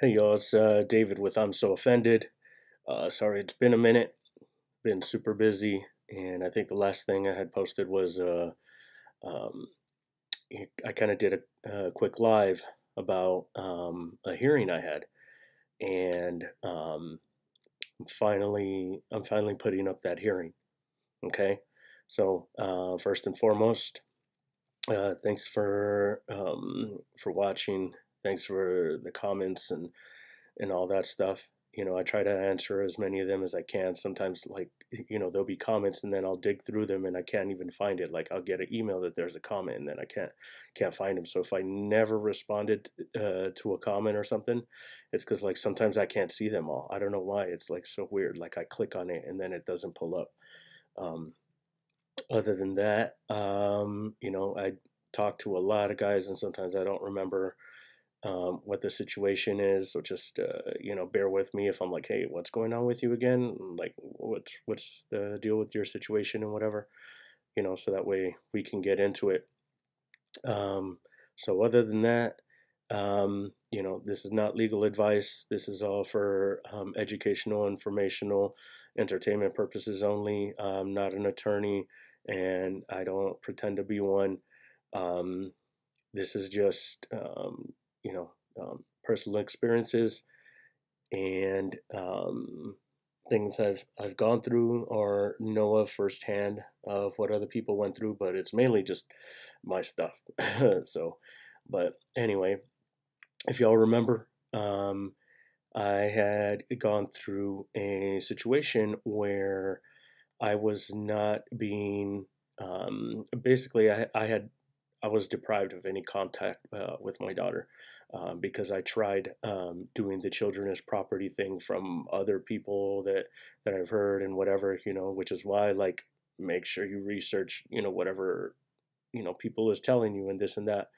Hey y'all, it's David with I'm So Offended. Sorry, it's been a minute. Been super busy, and I think the last thing I had posted was um, I kind of did a quick live about a hearing I had, and I'm finally putting up that hearing. Okay, so first and foremost, thanks for watching. Thanks for the comments and all that stuff. I try to answer as many of them as I can. Sometimes, like, there'll be comments, and then I'll dig through them, and I can't even find it. Like, I'll get an email that there's a comment, and then I can't find them. So if I never responded to a comment or something, it's because like sometimes I can't see them all. I don't know why. It's like so weird. Like I click on it, and then it doesn't pull up. Um, Other than that, I talk to a lot of guys, and sometimes I don't remember what the situation is. So just bear with me if I'm like, hey, what's going on with you again? Like, what's the deal with your situation and whatever. So that way we can get into it. So other than that, this is not legal advice. This is all for educational, informational, entertainment purposes only. I'm not an attorney, and I don't pretend to be one. Um, this is just personal experiences and things I've gone through or know of firsthand of what other people went through, but it's mainly just my stuff. So, but anyway, if y'all remember, I had gone through a situation where I was not being basically I was deprived of any contact with my daughter because I tried doing the children as property thing from other people that I've heard and whatever, which is why like make sure you research, whatever people is telling you and this and that.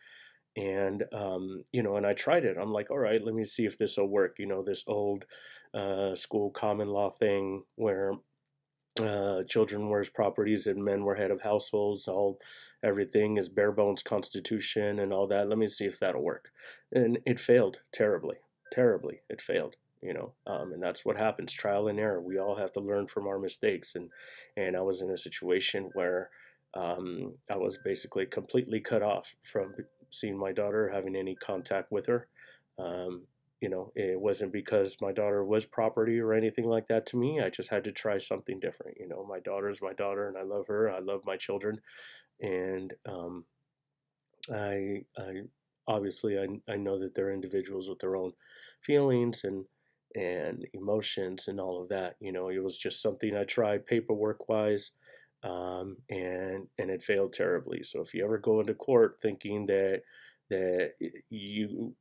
And and I tried it. I'm like, all right, let me see if this will work. This old school common law thing where children were as properties and men were head of households. Everything is bare bones constitution and all that. Let me see if that'll work. And it failed terribly, terribly. It failed. And that's what happens. Trial and error. We all have to learn from our mistakes. And I was in a situation where I was basically completely cut off from seeing my daughter, having any contact with her. Um, it wasn't because my daughter was property or anything like that to me. I just had to try something different. My daughter's my daughter, and I love her. I love my children, and I obviously I know that they're individuals with their own feelings and emotions and all of that. It was just something I tried paperwork wise, and it failed terribly. So if you ever go into court thinking that you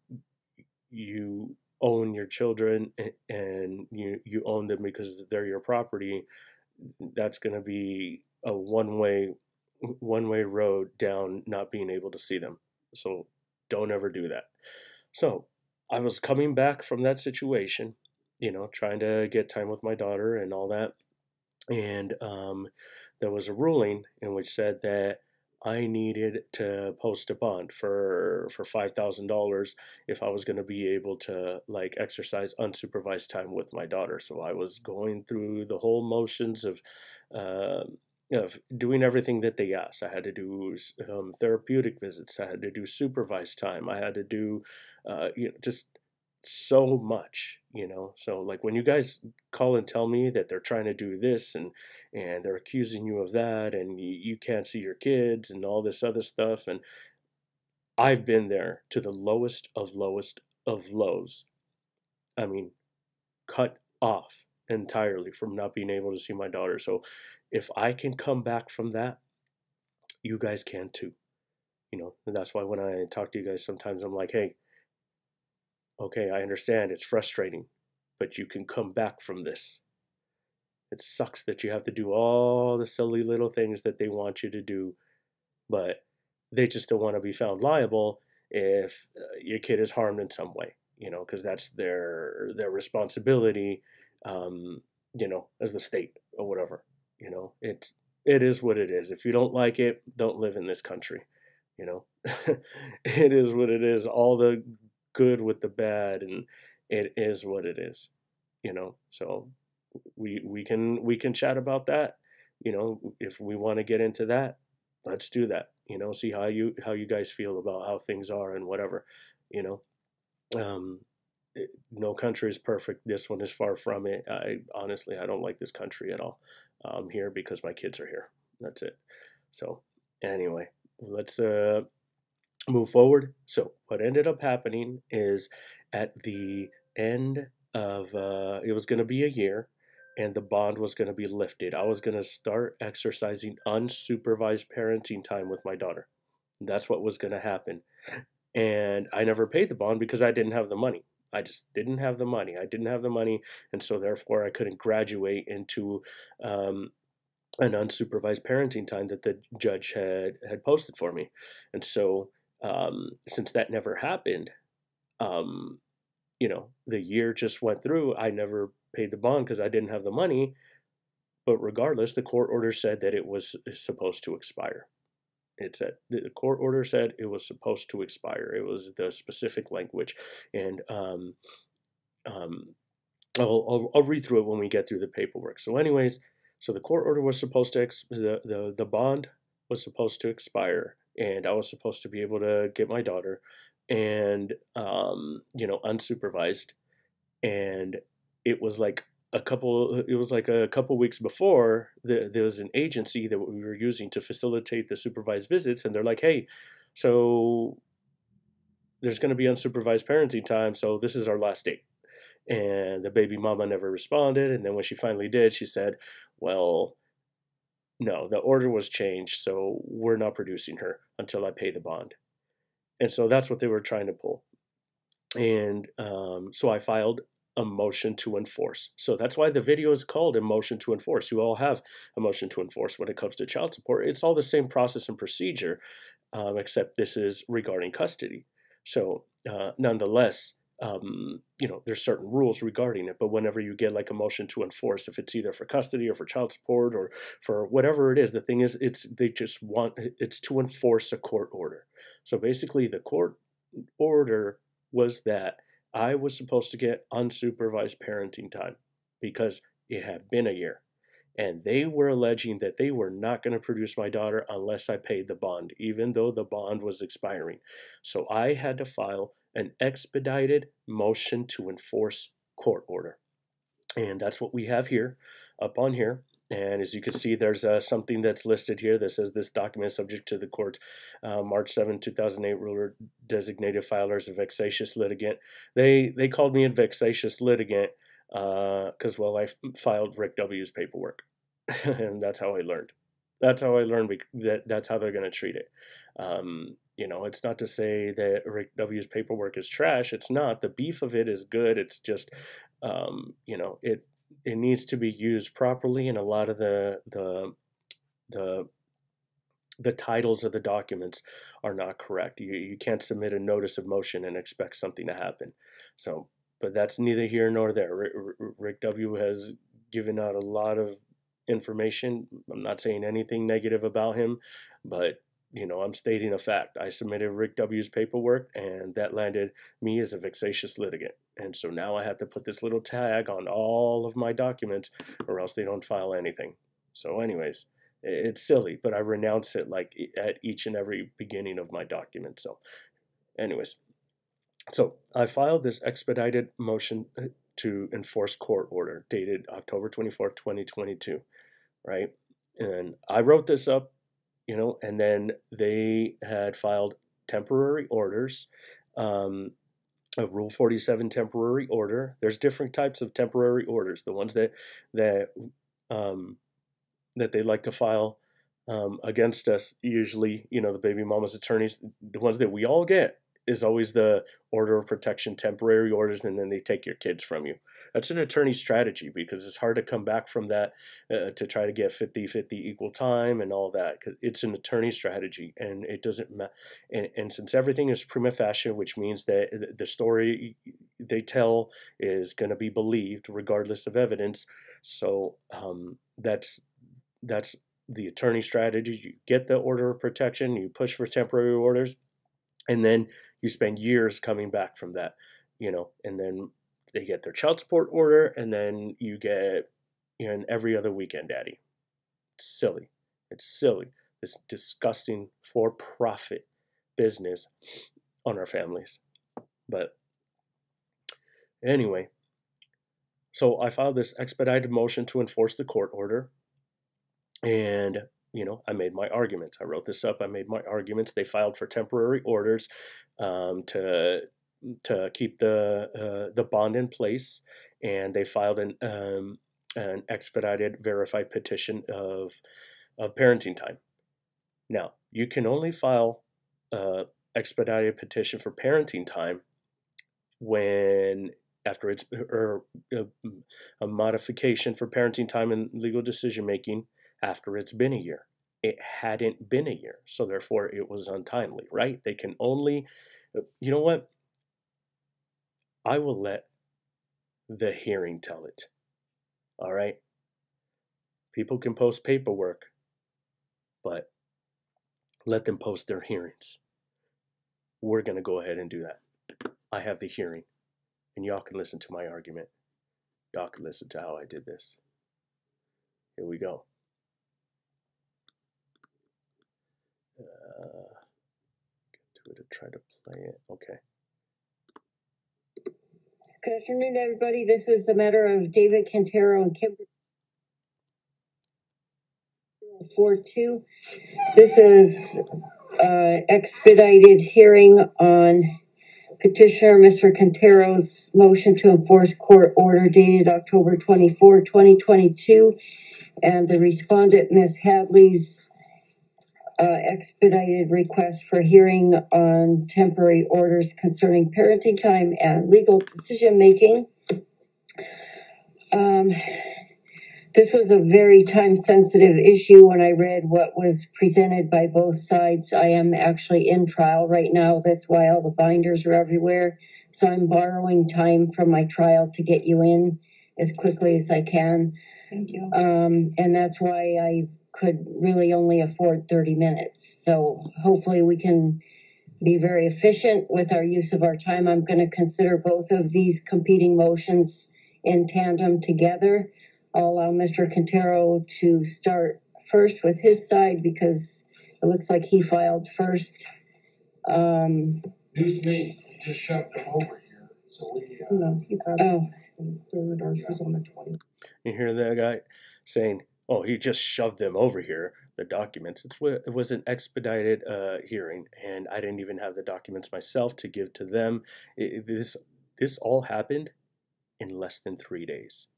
own your children and you own them because they're your property, that's going to be a one way road down not being able to see them. So don't ever do that. So I was coming back from that situation, trying to get time with my daughter and all that. And there was a ruling in which said that I needed to post a bond for $5,000 if I was going to be able to like exercise unsupervised time with my daughter. So I was going through the whole motions uh, of doing everything that they asked. I had to do therapeutic visits. I had to do supervised time. I had to do just so much. So like when you guys call and tell me that they're trying to do this and they're accusing you of that and you can't see your kids and all this other stuff, and I've been there to the lowest of lows. I mean, cut off entirely from not being able to see my daughter. So if I can come back from that, you guys can too. And that's why when I talk to you guys sometimes I'm like, hey, okay, I understand it's frustrating, but you can come back from this. It sucks that you have to do all the silly little things that they want you to do, but they just don't want to be found liable if your kid is harmed in some way, because that's their responsibility, as the state or whatever. It is what it is. If you don't like it, don't live in this country. you know it is what it is. All the good with the bad, it is what it is, you know. So we can chat about that, you know, if we want to get into that. Let's do that, you know, see how you guys feel about how things are and whatever, you know. um no country is perfect. This one is far from it. I honestly, I don't like this country at all. I'm here because my kids are here. That's it. So anyway, let's move forward. So what ended up happening is at the end of it was going to be a year, and the bond was going to be lifted. I was going to start exercising unsupervised parenting time with my daughter. That's what was going to happen. And I never paid the bond because I didn't have the money. I just didn't have the money. I didn't have the money, and so therefore I couldn't graduate into um, an unsupervised parenting time that the judge had posted for me. And so since that never happened, um, you know, the year just went through. I never paid the bond because I didn't have the money. But regardless, the court order said that it was supposed to expire. It said the court order said it was supposed to expire. It was the specific language, and um, I'll read through it when we get through the paperwork. So, anyways, so the court order was supposed to the bond was supposed to expire, and I was supposed to be able to get my daughter, and you know, unsupervised, and it was like a couple weeks before there was an agency that we were using to facilitate the supervised visits, and they're like, hey, so there's going to be unsupervised parenting time, so this is our last date. And the baby mama never responded, and then when she finally did, she said, well, no, the order was changed, so we're not producing her until I pay the bond. And so that's what they were trying to pull. And so I filed a motion to enforce. So that's why the video is called a motion to enforce. You all have a motion to enforce when it comes to child support. It's all the same process and procedure, except this is regarding custody. So nonetheless, you know, there's certain rules regarding it. But whenever you get like a motion to enforce, if it's either for custody or for child support or for whatever it is, the thing is, it's to enforce a court order. So basically, the court order was that I was supposed to get unsupervised parenting time because it had been a year. And they were alleging that they were not going to produce my daughter unless I paid the bond, even though the bond was expiring. So I had to file an expedited motion to enforce court order. And that's what we have here, up on here. And as you can see, there's something that's listed here that says this document is subject to the court's March 7, 2008 ruler designated filers a vexatious litigant. They called me a vexatious litigant because, well, I filed Rick W.'s paperwork. And that's how I learned. That's how I learned that's how they're going to treat it. You know, it's not to say that Rick W.'s paperwork is trash. It's not. The beef of it is good. It's just, you know, it needs to be used properly, and a lot of the the titles of the documents are not correct. You can't submit a notice of motion and expect something to happen. So, but that's neither here nor there. Rick W. has given out a lot of information. I'm not saying anything negative about him, but you know, I'm stating a fact. I submitted Rick W.'s paperwork, and that landed me as a vexatious litigant. And so now I have to put this little tag on all of my documents, or else they don't file anything. So, anyways, it's silly, but I renounce it like at each and every beginning of my document. So, anyways, so I filed this expedited motion to enforce court order dated October 24th, 2022, right? And I wrote this up, you know, and then they had filed temporary orders, a Rule 47 temporary order. There's different types of temporary orders. The ones that um, that they like to file against us, usually, you know, the baby mama's attorneys, the ones that we all get is always the order of protection temporary orders, and then they take your kids from you. That's an attorney strategy because it's hard to come back from that to try to get 50-50 equal time and all that. Cause it's an attorney strategy, and it doesn't matter. And since everything is prima facie, which means that the story they tell is going to be believed regardless of evidence, so that's the attorney strategy. You get the order of protection, you push for temporary orders, and then you spend years coming back from that, you know, and then They get their child support order, and then you get an every other weekend daddy. It's silly. It's silly. This disgusting for-profit business on our families. But anyway, so I filed this expedited motion to enforce the court order, and I made my arguments. I wrote this up. I made my arguments. They filed for temporary orders to keep the bond in place, and they filed an expedited verified petition of parenting time. Now, you can only file expedited petition for parenting time when after it's or a modification for parenting time and legal decision making after it's been a year. It hadn't been a year, so therefore it was untimely, right? They can only, you know what? I will let the hearing tell it. All right? People can post paperwork, but let them post their hearings. We're going to go ahead and do that. I have the hearing, and y'all can listen to my argument. Y'all can listen to how I did this. Here we go. Get to it and try to play it. Okay. Good afternoon, everybody. This is the matter of David Quintero and Kim 4-2. This is expedited hearing on petitioner Mr. Quintero's motion to enforce court order dated October 24, 2022, and the respondent, Ms. Hadley's expedited request for hearing on temporary orders concerning parenting time and legal decision making. This was a very time-sensitive issue when I read what was presented by both sides. I am actually in trial right now. That's why all the binders are everywhere. So I'm borrowing time from my trial to get you in as quickly as I can. Thank you. And that's why I could really only afford 30 minutes. So hopefully we can be very efficient with our use of our time. I'm going to consider both of these competing motions in tandem together. I'll allow Mr. Quintero to start first with his side because it looks like he filed first. News to me, he just shoved them over here. So we, No, he filed. third or was on the 20th. You hear that guy saying, "Oh, he just shoved them over here." The documents. It was an expedited hearing, and I didn't even have the documents myself to give to them. This all happened in less than 3 days.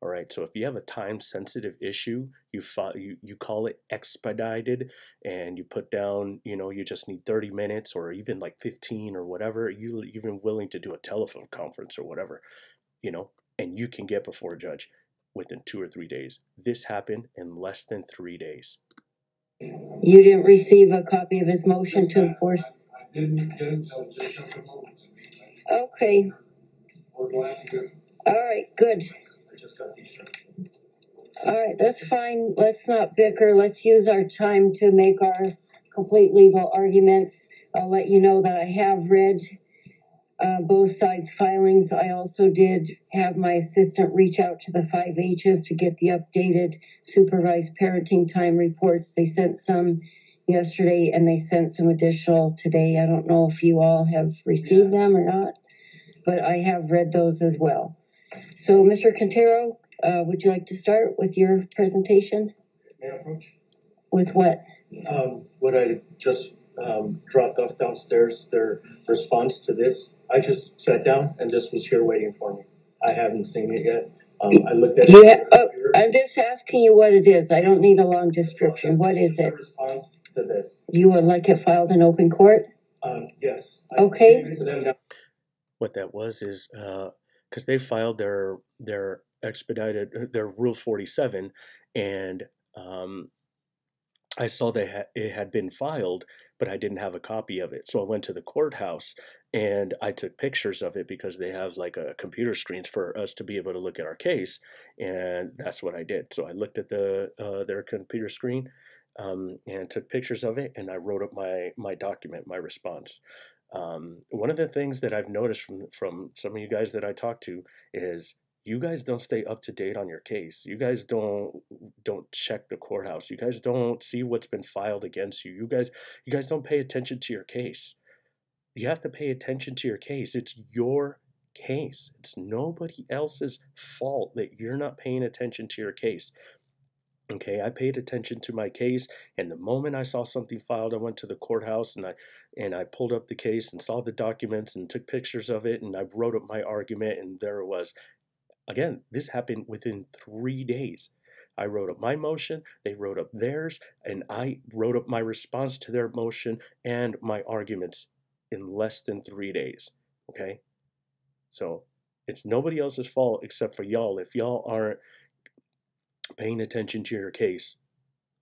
All right, so if you have a time-sensitive issue, you call it expedited, and you put down, you just need 30 minutes or even like 15 or whatever. You're even willing to do a telephone conference or whatever, and you can get before a judge within 2 or 3 days. This happened in less than 3 days. You didn't receive a copy of his motion to enforce? I didn't get it, so just shoved them over to me. Okay. We're glad to do. All right, good. I just got these shoved. All right, that's fine. Let's not bicker. Let's use our time to make our complete legal arguments. I'll let you know that I have read both sides' filings. I also did have my assistant reach out to the 5-H's to get the updated supervised parenting time reports. They sent some yesterday and they sent some additional today. I don't know if you all have received them or not, but I have read those as well. So, Mr. Quintero, would you like to start with your presentation? May I approach? With what? What I just dropped off downstairs, their response to this. I just sat down and this was here waiting for me. I haven't seen it yet. I looked at it. I'm just asking you what it is. I don't need a long description. What is it? Response to this. You would like it filed in open court? Yes. Okay. What that was is because they filed their expedited their Rule 47, and I saw it had been filed, but I didn't have a copy of it. So I went to the courthouse and I took pictures of it because they have like a computer screens for us to be able to look at our case, and that's what I did. So I looked at their computer screen and took pictures of it, and I wrote up my document, my response. One of the things that I've noticed from some of you guys that I talk to is you guys don't stay up to date on your case. You guys don't check the courthouse. You guys don't see what's been filed against you. You guys don't pay attention to your case. You have to pay attention to your case. It's your case. It's nobody else's fault that you're not paying attention to your case. Okay, I paid attention to my case, and the moment I saw something filed, I went to the courthouse and I pulled up the case and saw the documents and took pictures of it, and I wrote up my argument, and there it was. Again, this happened within 3 days. I wrote up my motion, they wrote up theirs, and I wrote up my response to their motion and my arguments in less than 3 days. Okay, so it's nobody else's fault except for y'all if y'all aren't paying attention to your case.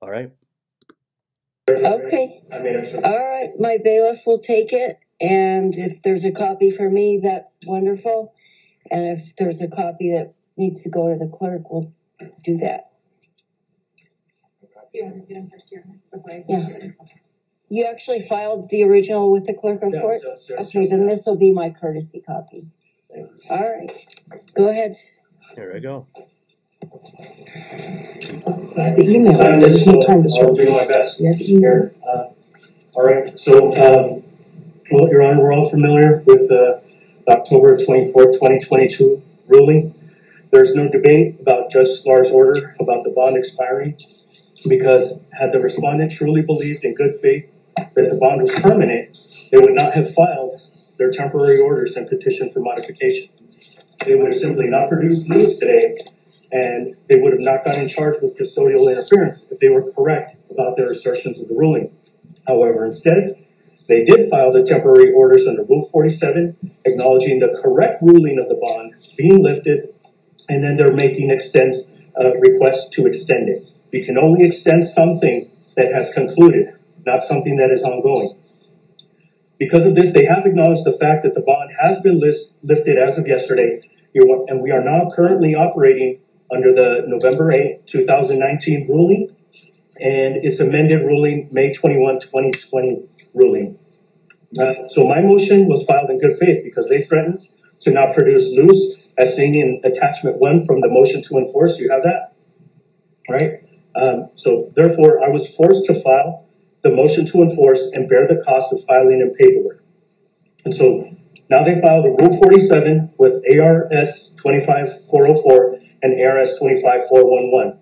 All right? Okay. All right, my bailiff will take it, and if there's a copy for me, that's wonderful. And if there's a copy that needs to go to the clerk, we'll do that. Yeah. You actually filed the original with the clerk of court? Okay, then this will be my courtesy copy. All right, go ahead. Here I go. The email. There's no time to I'll do my best here. All right, so, well, Your Honor, we're all familiar with the October 24th, 2022 ruling. There's no debate about Judge Sklar's order about the bond expiring, because had the respondent truly believed in good faith that the bond was permanent, they would not have filed their temporary orders and petition for modification. They would have simply not produced news today, and they would have not gotten charged with custodial interference if they were correct about their assertions of the ruling. However, instead, they did file the temporary orders under Rule 47, acknowledging the correct ruling of the bond being lifted, and then they're making requests to extend it. You can only extend something that has concluded, not something that is ongoing. Because of this, they have acknowledged the fact that the bond has been lifted as of yesterday, and we are now currently operating under the November 8, 2019 ruling, and its amended ruling, May 21, 2020 ruling. So my motion was filed in good faith because they threatened to not produce news, as seen in attachment 1 from the motion to enforce. You have that, right? So therefore, I was forced to file the motion to enforce and bear the cost of filing and paperwork. And so now they filed a Rule 47 with ARS 25404 and ARS 25411.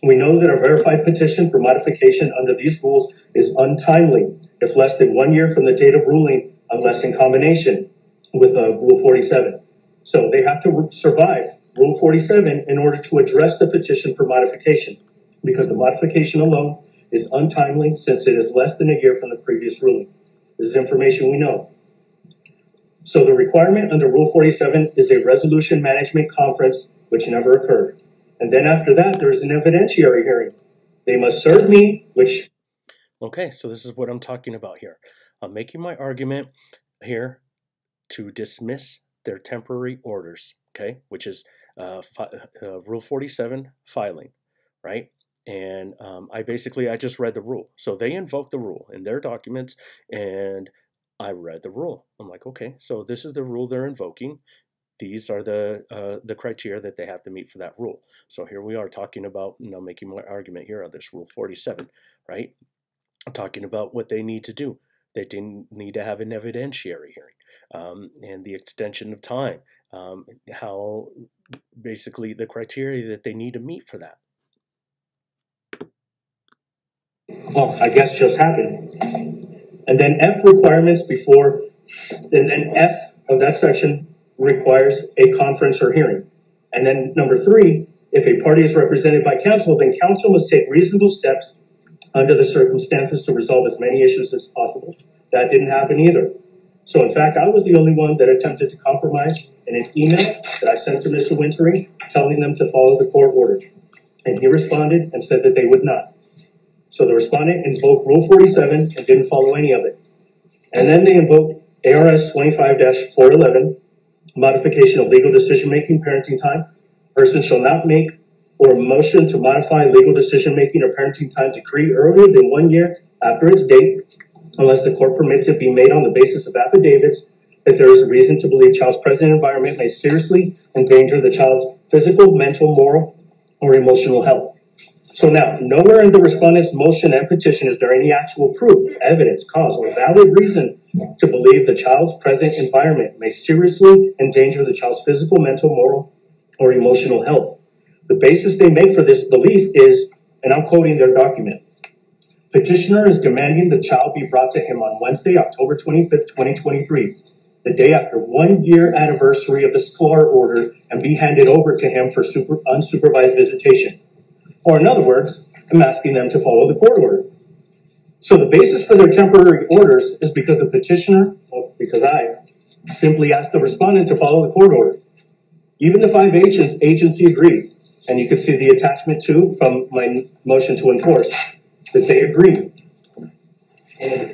We know that a verified petition for modification under these rules is untimely if less than 1 year from the date of ruling, unless in combination with Rule 47. So they have to survive Rule 47 in order to address the petition for modification, because the modification alone is untimely since it is less than a year from the previous ruling. This is information we know. So the requirement under Rule 47 is a resolution management conference, which never occurred. And then after that, there is an evidentiary hearing. They must serve me, which... Okay, so this is what I'm talking about here. I'm making my argument here to dismiss their temporary orders, okay, which is Rule 47 filing, right? And I just read the rule. So they invoked the rule in their documents, and I read the rule. I'm like, okay, so this is the rule they're invoking. These are the criteria that they have to meet for that rule. So here we are talking about, making my argument here on this Rule 47, right? I'm talking about what they need to do. They need to have an evidentiary hearing, and the extension of time, how basically the criteria that they need to meet for that. Well, I guess just happened. And then F requirements before, and then F of that section requires a conference or hearing. And then number 3, if a party is represented by counsel, then counsel must take reasonable steps under the circumstances to resolve as many issues as possible. That didn't happen either. So in fact, I was the only one that attempted to compromise in an email that I sent to Mr. Wintering, telling them to follow the court order. And he responded and said that they would not. So the respondent invoked Rule 47 and didn't follow any of it. And then they invoked ARS 25-411, modification of legal decision-making parenting time. Person shall not make or motion to modify legal decision-making or parenting time decree earlier than 1 year after its date. unless the court permits it be made on the basis of affidavits that there is a reason to believe child's present environment may seriously endanger the child's physical, mental, moral, or emotional health. So now, nowhere in the respondent's motion and petition is there any actual proof, evidence, cause, or valid reason to believe the child's present environment may seriously endanger the child's physical, mental, moral, or emotional health. The basis they make for this belief is, and I'm quoting their document, petitioner is demanding the child be brought to him on Wednesday, October 25th, 2023, the day after 1 year anniversary of the SCLAR order, and be handed over to him for unsupervised visitation. Or in other words, I'm asking them to follow the court order. So the basis for their temporary orders is because the petitioner, well, because I simply asked the respondent to follow the court order. Even the 5H agency agrees, and you can see the attachment 2 from my motion to enforce, that they agree. And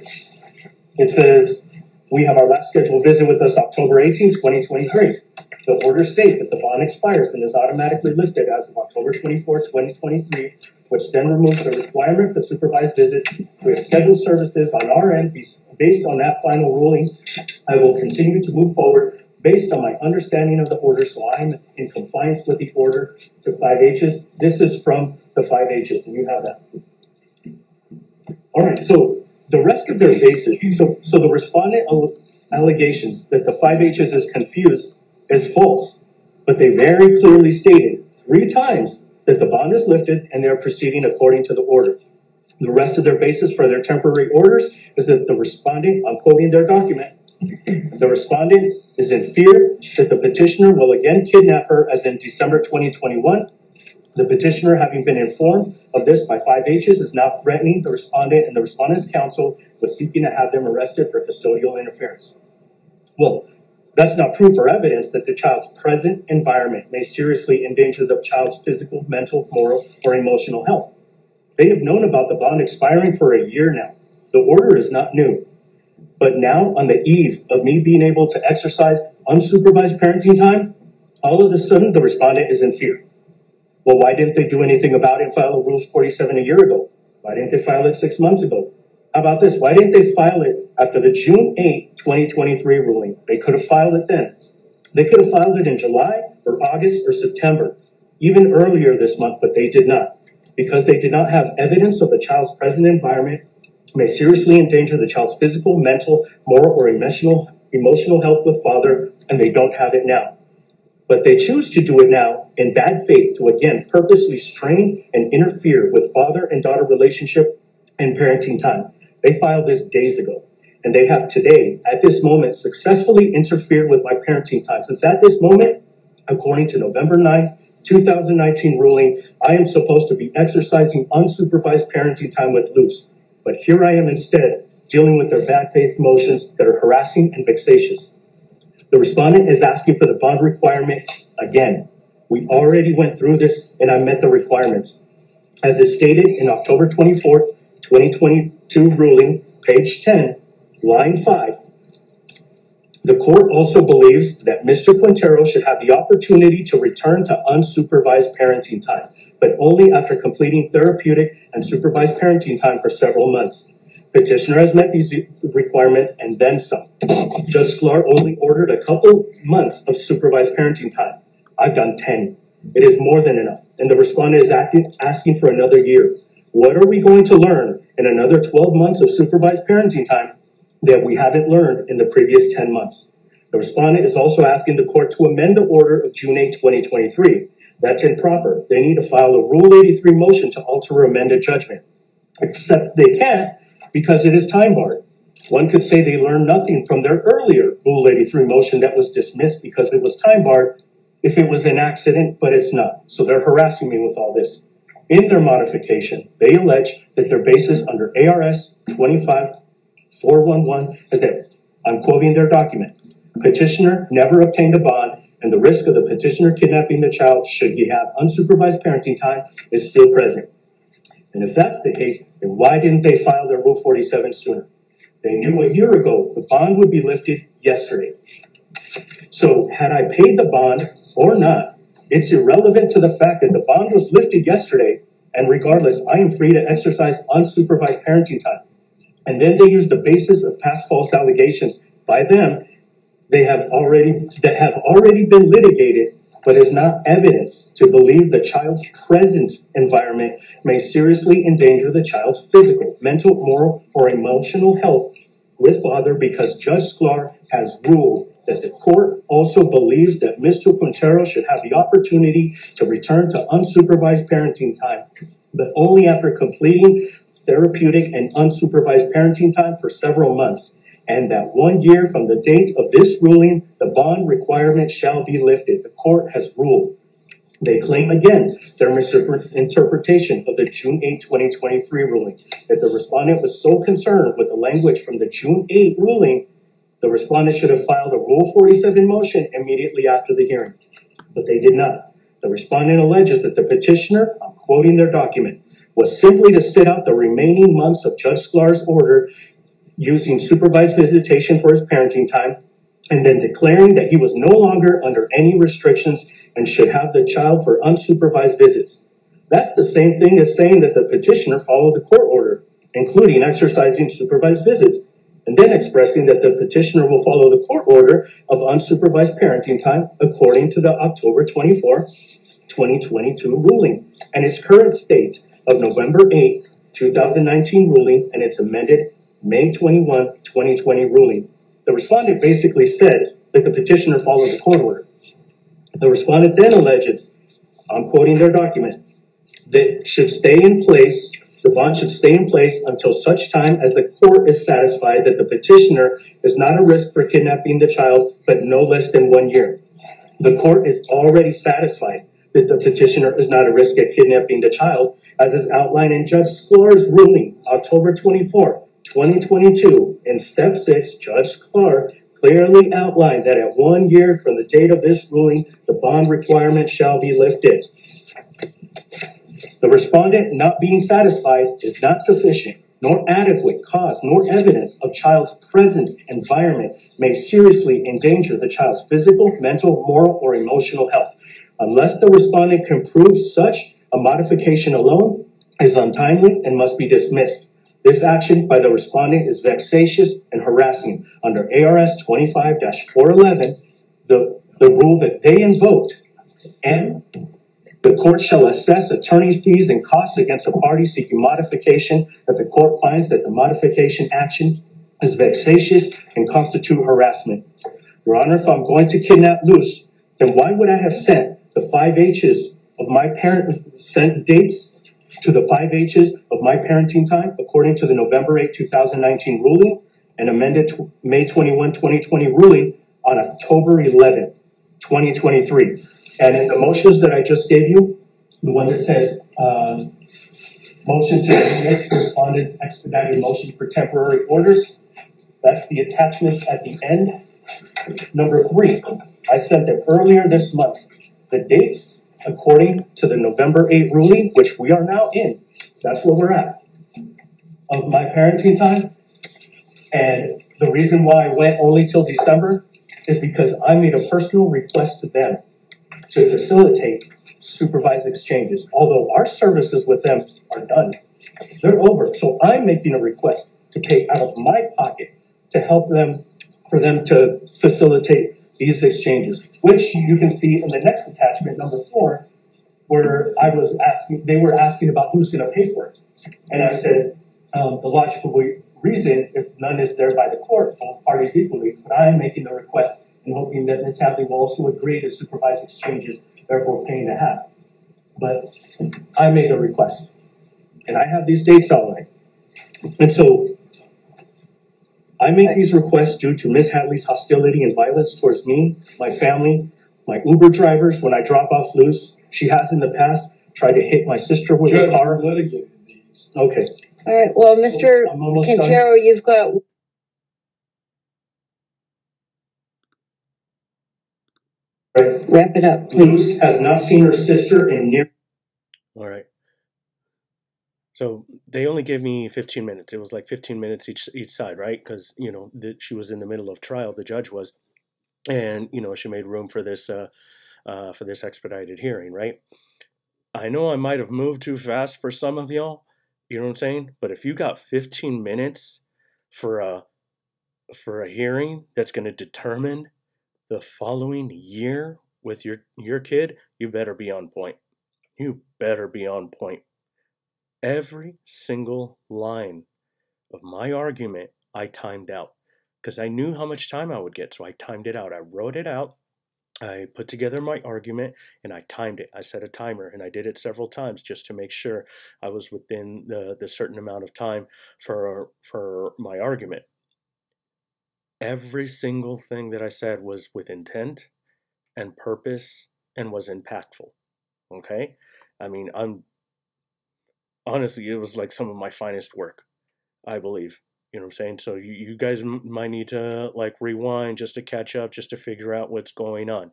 it says, we have our last scheduled visit with us October 18, 2023. The orders state that the bond expires and is automatically lifted as of October 24, 2023, which then removes the requirement for supervised visits. We have scheduled services on our end. Based on that final ruling, I will continue to move forward based on my understanding of the order, so I'm in compliance with the order to 5Hs. This is from the 5Hs, and you have that. All right, so the rest of their basis, so the respondent allegations that the 5Hs is confused is false, but they very clearly stated 3 times that the bond is lifted and they're proceeding according to the order. The rest of their basis for their temporary orders is that the respondent, I'm quoting their document, the respondent is in fear that the petitioner will again kidnap her as in December 2021. The petitioner, having been informed of this by 5Hs, is now threatening the respondent, and the respondent's counsel was seeking to have them arrested for custodial interference. Well, that's not proof or evidence that the child's present environment may seriously endanger the child's physical, mental, moral, or emotional health. They have known about the bond expiring for a year now. The order is not new. But now, on the eve of me being able to exercise unsupervised parenting time, all of a sudden the respondent is in fear. Well, why didn't they do anything about it and file a Rule 47 a year ago? Why didn't they file it 6 months ago? How about this? Why didn't they file it after the June 8, 2023 ruling? They could have filed it then. They could have filed it in July or August or September, even earlier this month, but they did not. Because they did not have evidence of the child's present environment may seriously endanger the child's physical, mental, moral, or emotional health with father, and they don't have it now. But they choose to do it now in bad faith to again purposely strain and interfere with father and daughter relationship and parenting time. They filed this days ago, and they have today, at this moment, successfully interfered with my parenting time. Since at this moment, according to November 9th, 2019 ruling, I am supposed to be exercising unsupervised parenting time with Luz. But here I am instead dealing with their bad faith motions that are harassing and vexatious. The respondent is asking for the bond requirement again. We already went through this and I met the requirements. As is stated in October 24th, 2022 ruling, page 10, line 5, the court also believes that Mr. Quintero should have the opportunity to return to unsupervised parenting time, but only after completing therapeutic and supervised parenting time for several months. Petitioner has met these requirements and then some. Judge Sklar only ordered a couple months of supervised parenting time. I've done 10. It is more than enough, and the respondent is asking for another year. What are we going to learn in another 12 months of supervised parenting time that we haven't learned in the previous 10 months? The respondent is also asking the court to amend the order of June 8, 2023. That's improper. They need to file a Rule 83 motion to alter or amend a judgment. Except they can't because it is time barred. One could say they learned nothing from their earlier Rule 83 motion that was dismissed because it was time barred if it was an accident, but it's not. So they're harassing me with all this. In their modification, they allege that their basis under ARS 25411 is that, I'm quoting their document, petitioner never obtained a bond and the risk of the petitioner kidnapping the child should he have unsupervised parenting time is still present. And if that's the case, then why didn't they file their Rule 47 sooner? They knew a year ago the bond would be lifted yesterday. So had I paid the bond or not, it's irrelevant to the fact that the bond was lifted yesterday, and regardless, I am free to exercise unsupervised parenting time. And then they use the basis of past false allegations by them that have already been litigated, but is not evidence to believe the child's present environment may seriously endanger the child's physical, mental, moral, or emotional health with father, because Judge Sklar has ruled that the court also believes that Mr. Quintero should have the opportunity to return to unsupervised parenting time, but only after completing therapeutic and unsupervised parenting time for several months, and that 1 year from the date of this ruling, the bond requirement shall be lifted. The court has ruled. They claim again their misinterpretation of the June 8, 2023 ruling. That the respondent was so concerned with the language from the June 8 ruling, the respondent should have filed a Rule 47 motion immediately after the hearing, but they did not. The respondent alleges that the petitioner, I'm quoting their document, was simply to sit out the remaining months of Judge Sklar's order using supervised visitation for his parenting time, and then declaring that he was no longer under any restrictions and should have the child for unsupervised visits. That's the same thing as saying that the petitioner followed the court order, including exercising supervised visits, and then expressing that the petitioner will follow the court order of unsupervised parenting time according to the October 24, 2022 ruling and its current state of November 8, 2019 ruling and its amended May 21, 2020 ruling. The respondent basically said that the petitioner followed the court order. The respondent then alleges, I'm quoting their document, that the bond should stay in place until such time as the court is satisfied that the petitioner is not a risk for kidnapping the child, but no less than 1 year. The court is already satisfied that the petitioner is not a risk at kidnapping the child, as is outlined in Judge Sklar's ruling, October 24, 2022. In Step 6, Judge Sklar clearly outlined that at 1 year from the date of this ruling, the bond requirement shall be lifted. The respondent not being satisfied is not sufficient, nor adequate cause, nor evidence of child's present environment may seriously endanger the child's physical, mental, moral, or emotional health. Unless the respondent can prove such, a modification alone is untimely and must be dismissed. This action by the respondent is vexatious and harassing under ARS 25-411, the rule that they invoked, and the court shall assess attorney fees and costs against a party seeking modification if the court finds that the modification action is vexatious and constitute harassment. Your Honor, if I'm going to kidnap Luz, then why would I have sent the 5 H's of my sent dates to the 5 H's of my parenting time according to the November 8, 2019 ruling and amended May 21, 2020 ruling on October 11, 2023. And in the motions that I just gave you, the one that says motion to dismiss respondent's expedited motion for temporary orders, that's the attachments at the end. Number 3, I sent them earlier this month. The dates according to the November 8 ruling, which we are now in, that's where we're at, of my parenting time. And the reason why I went only till December is because I made a personal request to them to facilitate supervised exchanges. Although our services with them are done, they're over. So I'm making a request to pay out of my pocket to help them, for them to facilitate these exchanges, which you can see in the next attachment, number 4, where they were asking about who's going to pay for it. And I said, the logical reason, if none is there by the court, both parties equally, but I am making the request and hoping that Ms. Hadley will also agree to supervise exchanges, therefore paying the half. But I made a request, and I have these dates outlined. And so I make these requests due to Ms. Hadley's hostility and violence towards me, my family, my Uber drivers when I drop off Luz. She has in the past tried to hit my sister with a car. Okay. All right, well, Mr. Quintero, you've got... Wrap it up, please. Luz has not seen her sister in near... All right. So they only gave me 15 minutes. It was like 15 minutes each side, right? Because, you know, she was in the middle of trial, the judge was. And, you know, she made room for this expedited hearing, right? I know I might have moved too fast for some of y'all, you know what I'm saying? But if you got 15 minutes for a hearing that's going to determine the following year with your kid, you better be on point. You better be on point. Every single line of my argument, I timed out because I knew how much time I would get. So I timed it out. I wrote it out. I put together my argument and I timed it. I set a timer and I did it several times just to make sure I was within the certain amount of time for my argument. Every single thing that I said was with intent and purpose and was impactful. Okay? I mean, I'm honestly, it was like some of my finest work, I believe. You know what I'm saying? So you guys might need to like rewind just to catch up, just to figure out what's going on.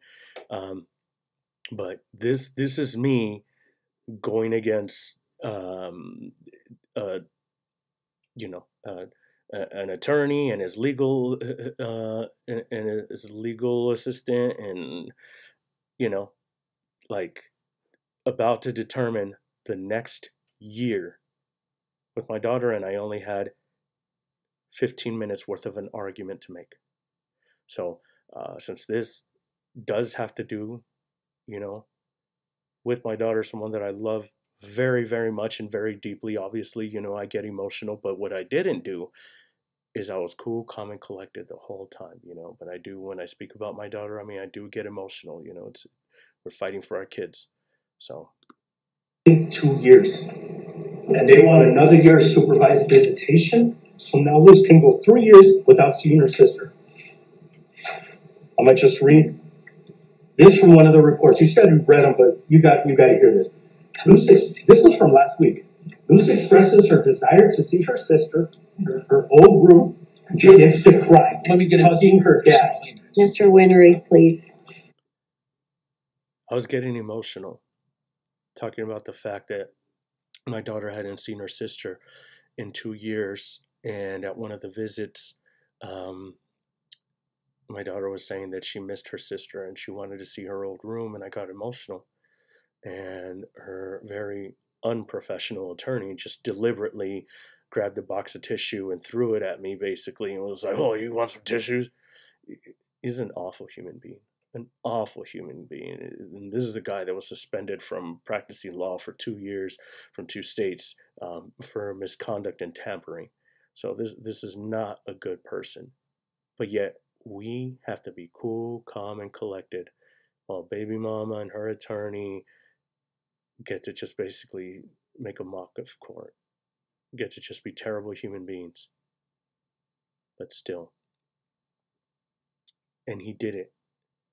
But this is me going against uh, you know an attorney and his legal and his legal assistant, and you know, like about to determine the next year with my daughter, and I only had 15 minutes worth of an argument to make. So since this does have to do, you know, with my daughter, someone that I love very, very much and very deeply, obviously, you know, I get emotional, but what I didn't do is I was cool, calm, and collected the whole time, you know. But I do, when I speak about my daughter, I mean, I do get emotional, you know. We're fighting for our kids. So 2 years. And they want another year of supervised visitation. So now Luz can go 3 years without seeing her sister. I'm gonna just read this from one of the reports. You said you read them, but you got to hear this. This is from last week. Luz expresses her desire to see her sister, her old room, begins to cry, hugging her dad. Mr. Wintery, please. I was getting emotional talking about the fact that my daughter hadn't seen her sister in 2 years, and at one of the visits, my daughter was saying that she missed her sister and she wanted to see her old room, and I got emotional. And her very unprofessional attorney just deliberately grabbed a box of tissue and threw it at me, basically, and was like, "Oh, you want some tissues?" He's an awful human being. An awful human being. And this is a guy that was suspended from practicing law for 2 years from two states for misconduct and tampering. So this is not a good person. But yet we have to be cool, calm, and collected while baby mama and her attorney get to just basically make a mock of court, get to just be terrible human beings. But still. And he did it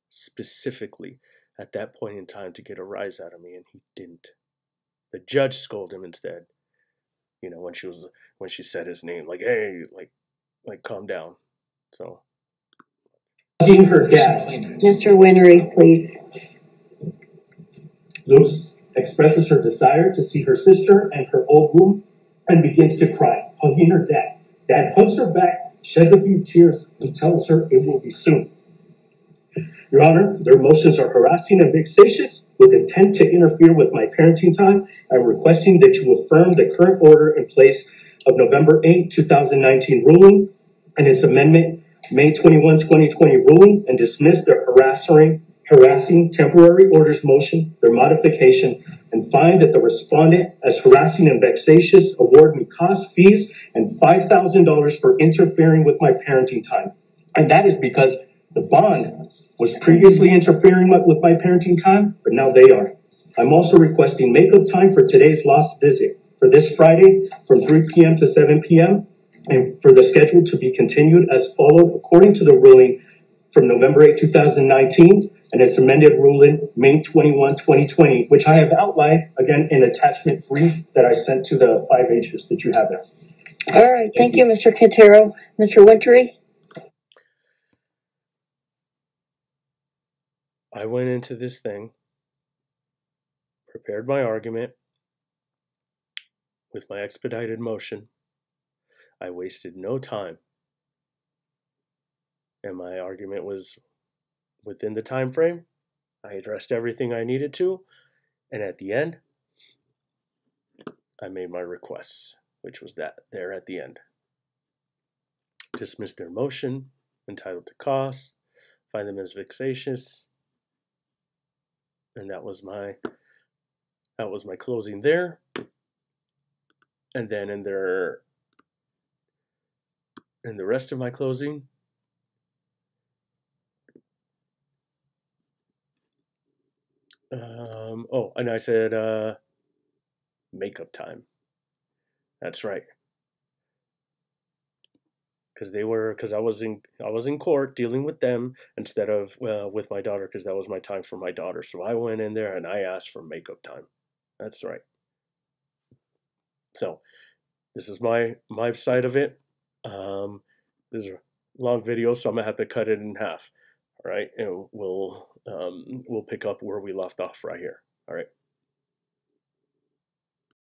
specifically at that point in time to get a rise out of me, and he didn't. The judge scolded him instead. You know, when she said his name, like, "Hey, like calm down." So Hugging her dad. Mr. Wintery, please. Luz expresses her desire to see her sister and her old room and begins to cry, hugging her dad. Dad hugs her back, sheds a few tears, and tells her it will be soon. Your Honor, their motions are harassing and vexatious with intent to interfere with my parenting time. I'm requesting that you affirm the current order in place of November 8, 2019 ruling and its amendment May 21, 2020 ruling, and dismiss their harassing temporary orders motion, their modification, and find that the respondent, as harassing and vexatious, award me costs, fees, and $5,000 for interfering with my parenting time. And that is because the bond was previously interfering with my parenting time, but now they are. I'm also requesting makeup time for today's lost visit for this Friday from 3 p.m. to 7 p.m. and for the schedule to be continued as followed according to the ruling from November 8, 2019 and its amended ruling May 21, 2020, which I have outlined again in attachment 3 that I sent to the 5 H's that you have there. All right, thank you, Mr. Quintero. Mr. Wintery? I went into this thing, prepared my argument with my expedited motion. I wasted no time, and my argument was within the time frame. I addressed everything I needed to, and at the end, I made my requests, which was that there at the end. dismiss their motion, entitled to costs, find them as vexatious, and that was my closing there. And then in the rest of my closing, and I said makeup time. That's right. Because I was in court dealing with them instead of with my daughter, because that was my time for my daughter. So I went in there and I asked for makeup time. That's right. So this is my side of it. This is a long video, so I'm gonna have to cut it in half. All right, and we'll pick up where we left off right here. All right.